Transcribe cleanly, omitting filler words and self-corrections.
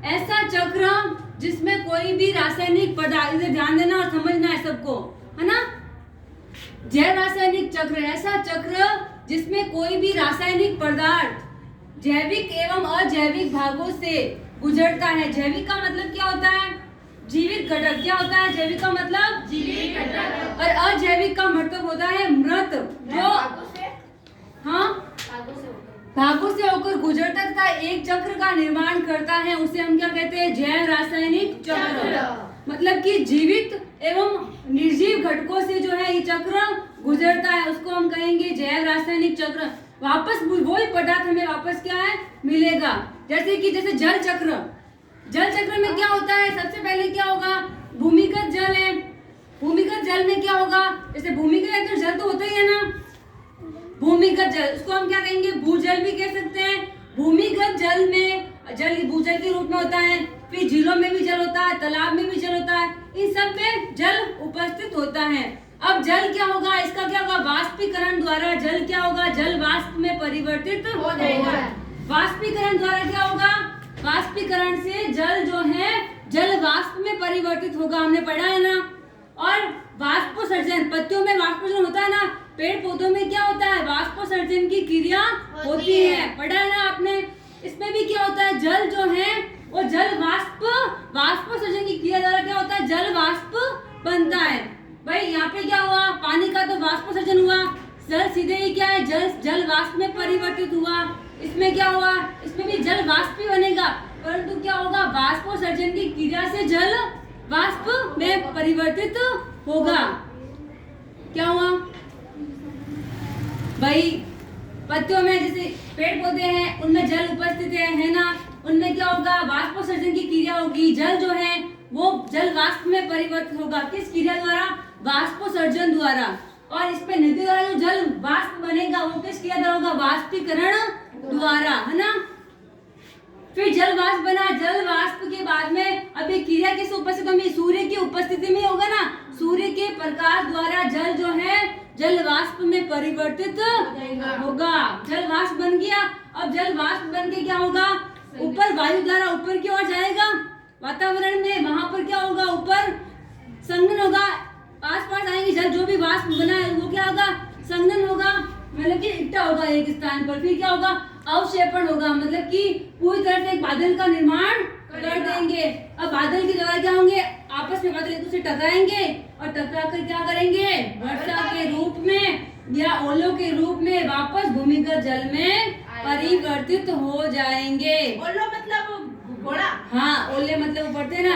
ऐसा चक्र जिसमें कोई भी रासायनिक पदार्थ, इसे ध्यान देना और समझना है सबको, है ना। जैव रासायनिक चक्र ऐसा चक्र जिसमें कोई भी रासायनिक पदार्थ जैविक एवं अजैविक भागों से गुजरता है। जैविक का मतलब क्या होता है? जीवित घटक। क्या होता है जैविक का मतलब? जीवित घटक। और अजैविक का मतलब होता है मृत, जो हाँ भागों से होकर गुजरता तथा एक चक्र का निर्माण करता है, उसे हम क्या कहते हैं? जैव रासायनिक चक्र। मतलब कि जीवित एवं निर्जीव घटकों से जो है ये चक्र गुजरता है, उसको हम कहेंगे जैव रासायनिक चक्र। वापस वही पदार्थ हमें वापस क्या है मिलेगा। जैसे जल चक्र। जल चक्र में क्या होता है? सबसे पहले क्या होगा? भूमिगत जल है। भूमिगत जल में क्या होगा? जैसे भूमिगत तो जल तो होता ही है ना, भूमिगत जल, उसको हम क्या कहेंगे? भूजल भी कह सकते हैं। भूमिगत जल में जल भूजल के रूप में होता है, फिर झीलों में भी जल होता है, तालाब में भी जल होता है, इन सब में जल उपस्थित होता है। अब जल क्या होगा? इसका क्या होगा? वाष्पीकरण द्वारा जल क्या होगा? जल वाष्प में परिवर्तित हो जाएगा। वाष्पीकरण द्वारा क्या होगा? वाष्पीकरण से जल जो है जल वाष्प में परिवर्तित होगा, हमने पढ़ा है ना। और वाष्पोत्सर्जन, पत्तियों में वाष्पोत्सर्जन होता है ना, पेड़ पौधों में क्या होता है? वाष्पोत्सर्जन की क्रिया होती है, पढ़ा है ना आपने। इसमें भी क्या होता है? जल जो है वो जल वाष्पोत्सर्जन की क्रिया द्वारा क्या होता है? जल वाष्प बनता है। भाई यहाँ पे क्या हुआ? पानी का तो वाष्पोत्सर्जन हुआ, जल सीधे ही क्या है? जल वाष्प में परिवर्तित हुआ। इसमें क्या हुआ? इसमें भी जल वाष्प ही बनेगा, परंतु क्या होगा? वाष्पोत्सर्जन की क्रिया से जल वाष्प में परिवर्तित होगा। क्या हुआ भाई? पत्तियों में जैसे पेड़ पौधे हैं उनमें जल उपस्थित है ना, उनमें क्या होगा? वाष्पोत्सर्जन की क्रिया होगी, जल जो है वो जल वाष्प में परिवर्तित होगा। किस क्रिया द्वारा? वाष्पोत्सर्जन द्वारा। और इसमें नदी द्वारा जो जल वाष्प बनेगा वो किस क्रिया द्वारा होगा? वाष्पीकरण द्वारा, है ना। फिर जल वाष्प बना, जल वाष्प के बाद में अब ये क्रिया किस उपस्थिति में? सूर्य की उपस्थिति में होगा ना। सूर्य के प्रकाश द्वारा जल जो है जल वाष्प में परिवर्तित होगा। जल वाष्प बन गया। अब जल वाष्प बन के क्या होगा? ऊपर वायु द्वारा ऊपर की ओर जाएगा वातावरण में, वहां पर क्या होगा? ऊपर संघनन होगा, आस पास आएंगे जल, जो भी वाष्प बना है वो क्या होगा? संघनन होगा, मतलब कि इकट्ठा होगा एक स्थान पर। फिर क्या होगा? अवक्षेपण होगा, मतलब कि पूरी तरह से एक बादल का निर्माण कर देंगे। अब बादल के द्वारा क्या होंगे? आपस में बादल एक दूसरे टकराएंगे और टकरा कर क्या करेंगे? वर्षा के रूप में या ओलों के रूप में वापस भूमिगत जल में परिवर्तित हो जाएंगे। ओलो मतलब घोड़ा? हाँ, ओले मतलब पड़ते हैं ना,